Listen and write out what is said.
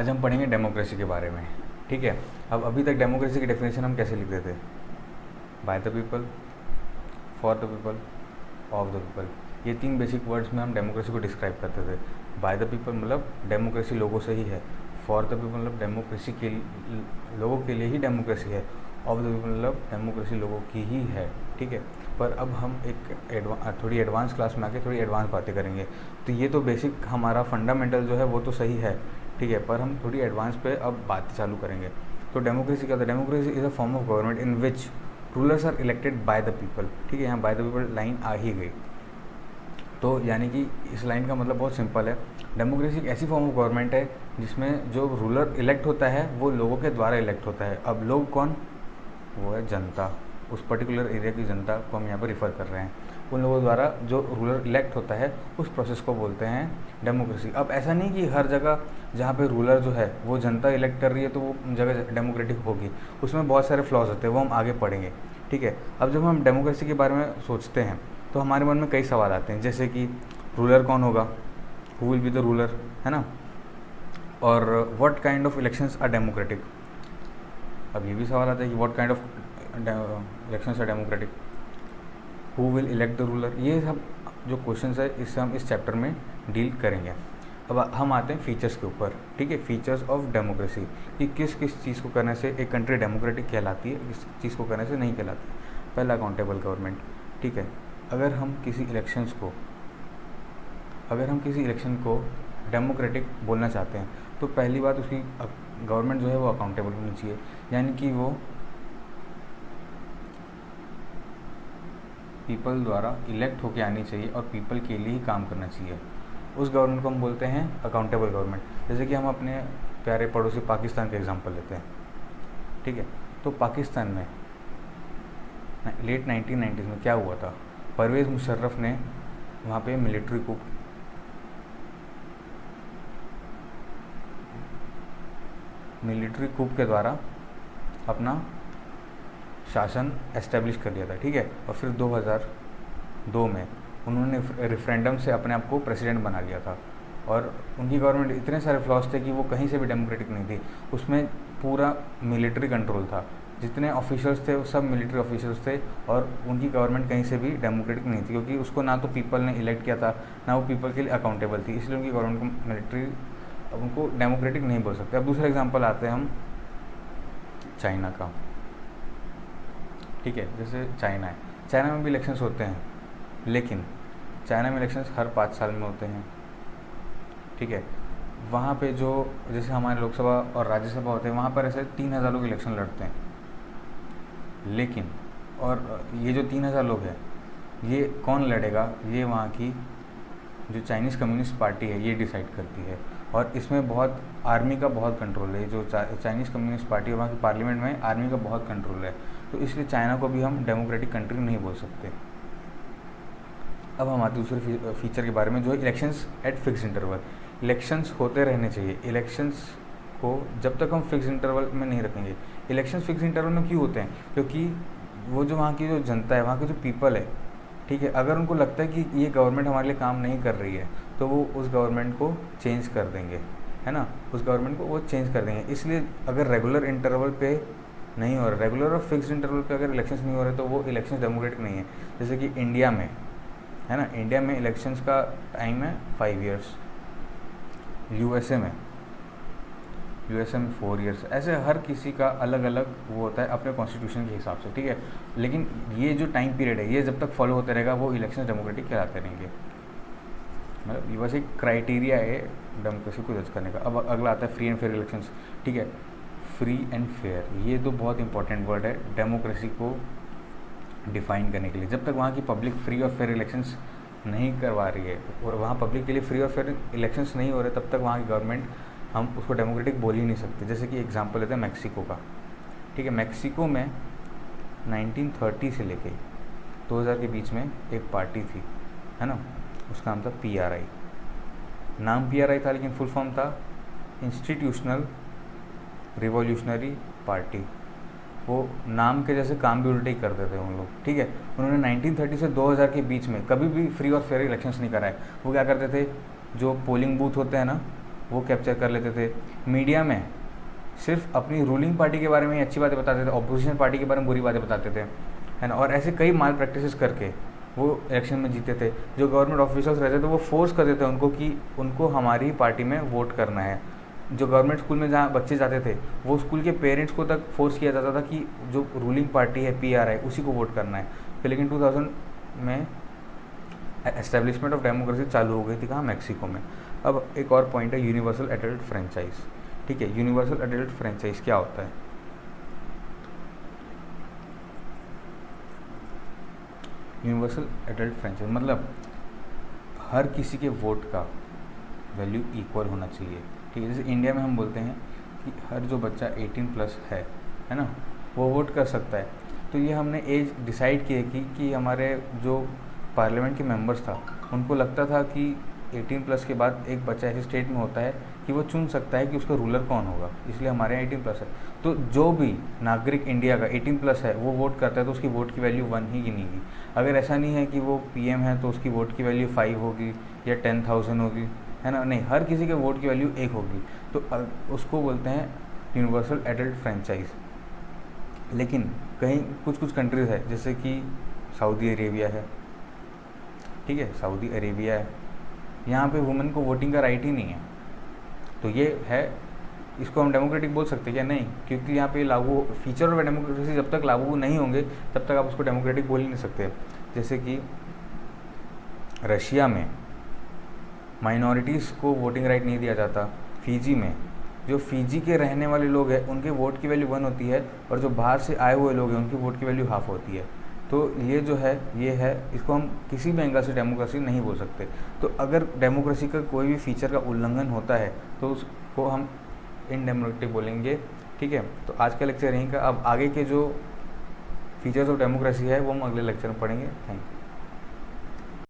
आज हम पढ़ेंगे डेमोक्रेसी के बारे में। ठीक है, अब अभी तक डेमोक्रेसी की डेफिनेशन हम कैसे लिखते थे? Bye the people, for the people, of the people. ये तीन बेसिक वर्ड्स में हम डेमोक्रेसी को डिस्क्राइब करते थे। बाय द पीपल मतलब डेमोक्रेसी लोगों से ही है, फॉर द पीपल मतलब डेमोक्रेसी के लोगों के लिए ही डेमोक्रेसी है, ऑफ द पीपल मतलब डेमोक्रेसी लोगों की ही है। ठीक है, पर अब हम एक थोड़ी एडवांस क्लास में आके थोड़ी एडवांस बातें करेंगे। तो ये तो बेसिक हमारा फंडामेंटल जो है वो तो सही है, ठीक है, पर हम थोड़ी एडवांस पे अब बात चालू करेंगे। तो डेमोक्रेसी क्या होता है? Democracy is a form of government in which rulers are elected by the people. ठीक है, यहाँ बाय द पीपल लाइन आ ही गई। तो यानी कि इस लाइन का मतलब बहुत सिंपल है। डेमोक्रेसी एक ऐसी फॉर्म ऑफ गवर्नमेंट है जिसमें जो रूलर इलेक्ट होता है वो लोगों के द्वारा इलेक्ट होता है। अब लोग कौन? वो है जनता, उस पर्टिकुलर एरिया की जनता को हम यहाँ पर रिफ़र कर रहे हैं। उन लोगों द्वारा जो रूलर इलेक्ट होता है उस प्रोसेस को बोलते हैं डेमोक्रेसी। अब ऐसा नहीं कि हर जगह जहाँ पे रूलर जो है वो जनता इलेक्ट कर रही है तो वो जगह डेमोक्रेटिक होगी, उसमें बहुत सारे फ्लॉज होते हैं, वो हम आगे पढ़ेंगे। ठीक है, अब जब हम डेमोक्रेसी के बारे में सोचते हैं तो हमारे मन में कई सवाल आते हैं, जैसे कि रूलर कौन होगा, who will be the ruler, है ना, और what kind of elections are democratic. अब ये भी सवाल आता है कि what kind of elections are democratic, who will elect the ruler. ये सब जो क्वेश्चंस है इससे हम इस चैप्टर में डील करेंगे। अब हम आते हैं फीचर्स के ऊपर। ठीक है, फीचर्स ऑफ डेमोक्रेसी, कि किस किस चीज़ को करने से एक कंट्री डेमोक्रेटिक कहलाती है, किस चीज़ को करने से नहीं कहलाती। पहला, अकाउंटेबल गवर्नमेंट। ठीक है, अगर हम किसी इलेक्शन को डेमोक्रेटिक बोलना चाहते हैं तो पहली बात उसकी गवर्नमेंट जो है वो अकाउंटेबल होनी चाहिए, यानी कि वो पीपल द्वारा इलेक्ट होके आनी चाहिए और पीपल के लिए ही काम करना चाहिए। उस गवर्नमेंट को हम बोलते हैं अकाउंटेबल गवर्नमेंट। जैसे कि हम अपने प्यारे पड़ोसी पाकिस्तान का एग्जांपल लेते हैं। ठीक है, तो पाकिस्तान में लेट 1990s में क्या हुआ था? परवेज़ मुशर्रफ ने वहाँ पे मिलिट्री कूप के द्वारा अपना शासन एस्टेब्लिश कर लिया था। ठीक है, और फिर 2002 में उन्होंने रेफरेंडम से अपने आप को प्रेसिडेंट बना लिया था। और उनकी गवर्नमेंट इतने सारे फ्लॉज थे कि वो कहीं से भी डेमोक्रेटिक नहीं थी, उसमें पूरा मिलिट्री कंट्रोल था, जितने ऑफिशियल्स थे वो सब मिलिट्री ऑफिशियल्स थे, और उनकी गवर्नमेंट कहीं से भी डेमोक्रेटिक नहीं थी, क्योंकि उसको ना तो पीपल ने इलेक्ट किया था, ना वो पीपल के लिए अकाउंटेबल थी, इसलिए उनकी गवर्नमेंट को उनको डेमोक्रेटिक नहीं बोल सकते। अब दूसरा एग्जाम्पल आते हैं हम चाइना का। ठीक है, जैसे चाइना है, चाइना में भी इलेक्शंस होते हैं, लेकिन चाइना में इलेक्शंस हर 5 साल में होते हैं। ठीक है, वहाँ पे जो जैसे हमारे लोकसभा और राज्यसभा होते हैं वहाँ पर ऐसे 3000 लोग इलेक्शन लड़ते हैं, लेकिन और ये जो 3000 लोग हैं ये कौन लड़ेगा, ये वहाँ की जो चाइनीज़ कम्युनिस्ट पार्टी है ये डिसाइड करती है। और इसमें बहुत आर्मी का बहुत कंट्रोल है। जो चाइनीज़ कम्युनिस्ट पार्टी है वहाँ की पार्लियामेंट में आर्मी का बहुत कंट्रोल है, तो इसलिए चाइना को भी हम डेमोक्रेटिक कंट्री नहीं बोल सकते। अब हम आते दूसरे फीचर के बारे में, जो है elections eight fix interval. Elections होते रहने चाहिए। इलेक्शंस को जब तक हम फिक्स इंटरवल में नहीं रखेंगे। इलेक्शंस फिक्स इंटरवल में क्यों होते हैं? क्योंकि वो जो वहाँ की जो जनता है, वहाँ की जो पीपल है, ठीक है, अगर उनको लगता है कि ये गवर्नमेंट हमारे लिए काम नहीं कर रही है तो वो उस गवर्नमेंट को चेंज कर देंगे, है ना, उस गवर्नमेंट को वो चेंज कर देंगे। इसलिए अगर रेगुलर इंटरवल पे नहीं हो रहा, रेगुलर और फिक्स्ड इंटरवल पे अगर इलेक्शंस नहीं हो रहे तो वो इलेक्शंस डेमोक्रेटिक नहीं है। जैसे कि इंडिया में, है ना, इंडिया में इलेक्शंस का टाइम है 5 ईयर्स, यूएसए में 4 ईयर्स। ऐसे हर किसी का अलग अलग वो होता है अपने कॉन्स्टिट्यूशन के हिसाब से। ठीक है, लेकिन ये जो टाइम पीरियड है ये जब तक फॉलो होता रहेगा वो इलेक्शन डेमोक्रेटिक कहलाते रहेंगे। मतलब ये बस एक क्राइटेरिया है डेमोक्रेसी को जज करने का। अब अगला आता है फ्री एंड फेयर इलेक्शंस। ठीक है, फ्री एंड फेयर ये तो बहुत इंपॉर्टेंट वर्ड है डेमोक्रेसी को डिफाइन करने के लिए। जब तक वहाँ की पब्लिक फ्री और फेयर इलेक्शंस नहीं करवा रही है और वहाँ पब्लिक के लिए फ्री और फेयर इलेक्शंस नहीं हो रहे, तब तक वहाँ की गवर्नमेंट, हम उसको डेमोक्रेटिक बोल ही नहीं सकते। जैसे कि एग्जांपल लेते हैं मैक्सिको का। ठीक है, मैक्सिको में 1930 से लेके 2000 के बीच में एक पार्टी थी, है ना, उसका नाम था PRI। नाम PRI था लेकिन फुल फॉर्म था इंस्टीट्यूशनल रिवॉल्यूशनरी पार्टी। वो नाम के जैसे काम भी उल्टे ही करते थे उन लोग। ठीक है, उन्होंने 1930 से 2000 के बीच में कभी भी फ्री और फेयर इलेक्शंस नहीं कराए। वो क्या करते थे, जो पोलिंग बूथ होते हैं ना, वो कैप्चर कर लेते थे। मीडिया में सिर्फ अपनी रूलिंग पार्टी के बारे में ही अच्छी बातें बताते थे, ऑपोजिशन पार्टी के बारे में बुरी बातें बताते थे, है ना। और ऐसे कई माल प्रैक्टिसेस करके वो इलेक्शन में जीते थे। जो गवर्नमेंट ऑफिसर्स रहते थे वो फोर्स करते थे उनको कि उनको हमारी पार्टी में वोट करना है। जो गवर्नमेंट स्कूल में जहाँ बच्चे जाते थे वो स्कूल के पेरेंट्स को तक फोर्स किया जाता था कि जो रूलिंग पार्टी है PRI उसी को वोट करना है। फिर लेकिन 2000 में एस्टेब्लिशमेंट ऑफ डेमोक्रेसी चालू हो गई थी, कहाँ, मैक्सिको में। अब एक और पॉइंट है यूनिवर्सल एडल्ट फ्रेंचाइज। ठीक है, यूनिवर्सल एडल्ट फ्रेंचाइज क्या होता है? यूनिवर्सल एडल्ट फ्रेंचाइज मतलब हर किसी के वोट का वैल्यू इक्वल होना चाहिए। ठीक है, जैसे इंडिया में हम बोलते हैं कि हर जो बच्चा 18+ है ना, वो वोट कर सकता है। तो ये हमने एज डिसाइड की है कि हमारे जो पार्लियामेंट के मेंबर्स था उनको लगता था कि 18+ के बाद एक बच्चा ऐसे स्टेट में होता है कि वो चुन सकता है कि उसका रूलर कौन होगा, इसलिए हमारे यहाँ 18+ है। तो जो भी नागरिक इंडिया का 18+ है वो वोट करता है तो उसकी वोट की वैल्यू 1 ही गिनेगी। अगर ऐसा नहीं है कि वो PM है तो उसकी वोट की वैल्यू 5 होगी या 10,000 होगी, है ना, नहीं, हर किसी के वोट की वैल्यू 1 होगी। तो उसको बोलते हैं यूनिवर्सल एडल्ट फ्रेंचाइज। लेकिन कहीं कुछ कंट्रीज़ है जैसे कि सऊदी अरेबिया है, ठीक है, सऊदी अरेबिया है, यहाँ पे वुमेन को वोटिंग का राइट ही नहीं है। तो ये है, इसको हम डेमोक्रेटिक बोल सकते हैं क्या? नहीं, क्योंकि यहाँ पे लागू फीचर ऑफ डेमोक्रेसी जब तक लागू नहीं होंगे तब तक आप उसको डेमोक्रेटिक बोल ही नहीं सकते। जैसे कि रशिया में माइनॉरिटीज़ को वोटिंग राइट नहीं दिया जाता। फिजी में जो फिजी के रहने वाले लोग हैं उनके वोट की वैल्यू 1 होती है, और जो बाहर से आए हुए लोग हैं उनकी वोट की वैल्यू हाफ होती है। तो ये जो है ये है, इसको हम किसी भी एंगल से डेमोक्रेसी नहीं बोल सकते। तो अगर डेमोक्रेसी का कोई भी फीचर का उल्लंघन होता है तो उसको हम इनडेमोक्रेटिक बोलेंगे। ठीक है, तो आज का लेक्चर यहीं का। अब आगे के जो फीचर्स ऑफ डेमोक्रेसी है वो हम अगले लेक्चर में पढ़ेंगे। Thank you.